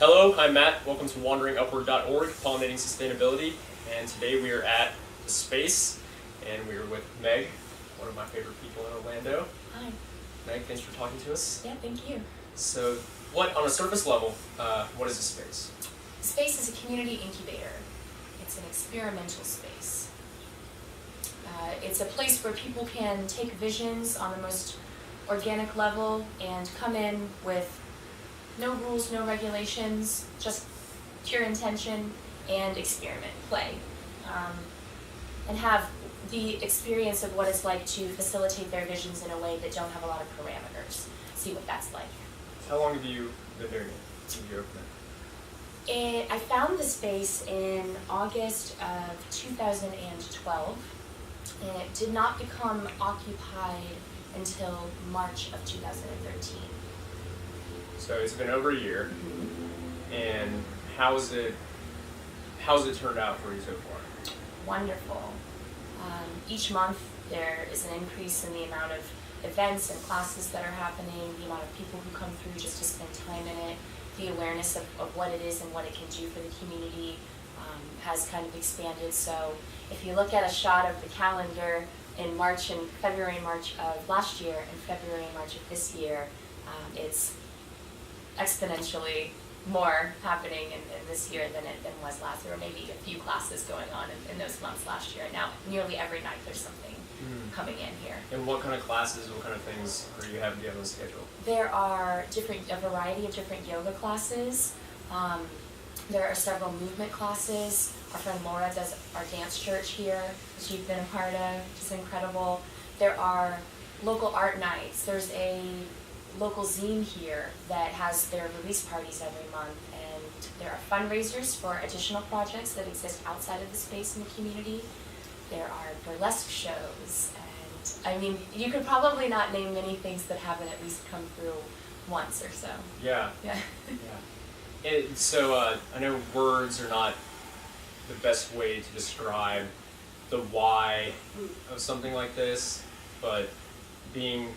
Hello, I'm Matt. Welcome to wanderingupward.org, Pollinating Sustainability. And today we are at the Space, and we are with Meg, one of my favorite people in Orlando. Hi. Meg, thanks for talking to us. Yeah, thank you. So, on a surface level, what is the Space? Space is a community incubator. It's an experimental space. It's a place where people can take visions on the most organic level and come in with no rules, no regulations, just pure intention and experiment, play, and have the experience of what it's like to facilitate their visions in a way that don't have a lot of parameters. See what that's like. How long have you been doing it? Have you opened it? I found the space in August of 2012, and it did not become occupied until March of 2013. So it's been over a year, and how's it turned out for you so far? Wonderful. Each month there is an increase in the amount of events and classes that are happening, the amount of people who come through just to spend time in it, the awareness of what it is and what it can do for the community has kind of expanded. So if you look at a shot of the calendar in February and March of last year and February and March of this year, it's exponentially more happening in this year than was last year. Or maybe a few classes going on in those months last year. Now nearly every night there's something coming in here. And what kind of classes, what kind of things do you have on the schedule? There are a variety of different yoga classes. There are several movement classes. Our friend Laura does our dance church here, which you've been a part of, which is incredible. There are local art nights. There's a local zine here that has their release parties every month, and there are fundraisers for additional projects that exist outside of the space in the community. There are burlesque shows, and I mean, you could probably not name many things that haven't at least come through once or so. Yeah. Yeah. So I know words are not the best way to describe the why of something like this, but being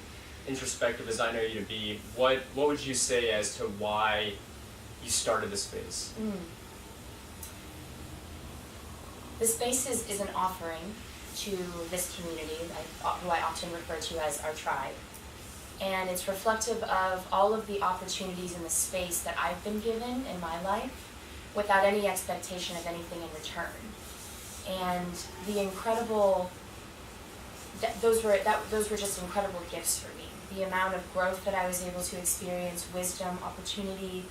introspective as I know you to be, what would you say as to why you started the space? The space is an offering to this community, who I often refer to as our tribe. And it's reflective of all of the opportunities in the space that I've been given in my life without any expectation of anything in return. And those were just incredible gifts for me. The amount of growth that I was able to experience, wisdom, opportunity,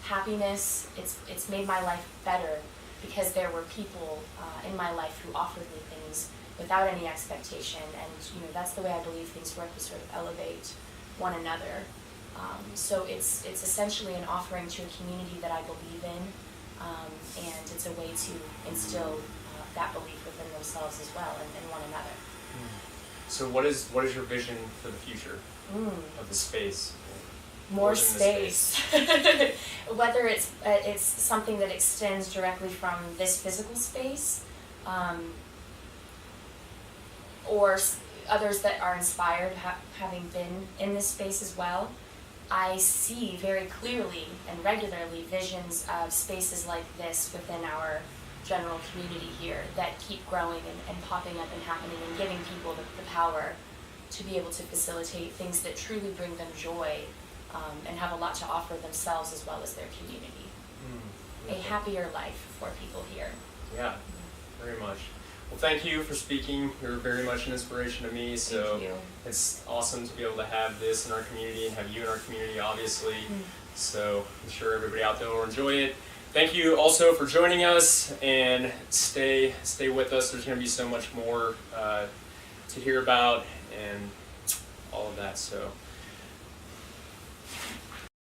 happiness, it's made my life better because there were people in my life who offered me things without any expectation, and that's the way I believe things work, to sort of elevate one another. So it's essentially an offering to a community that I believe in, and it's a way to instill that belief within themselves as well and one another. So what is your vision for the future of the space? More space. Whether it's something that extends directly from this physical space, or others that are inspired having been in this space as well, I see very clearly and regularly visions of spaces like this within our general community here that keep growing and popping up and happening and giving people the power to be able to facilitate things that truly bring them joy and have a lot to offer themselves as well as their community. A happier life for people here. Yeah, very much. Well, thank you for speaking. You're very much an inspiration to me, so Thank you. It's awesome to be able to have this in our community and have you in our community, obviously. So I'm sure everybody out there will enjoy it. Thank you also for joining us, and stay with us. There's going to be so much more to hear about and all of that. So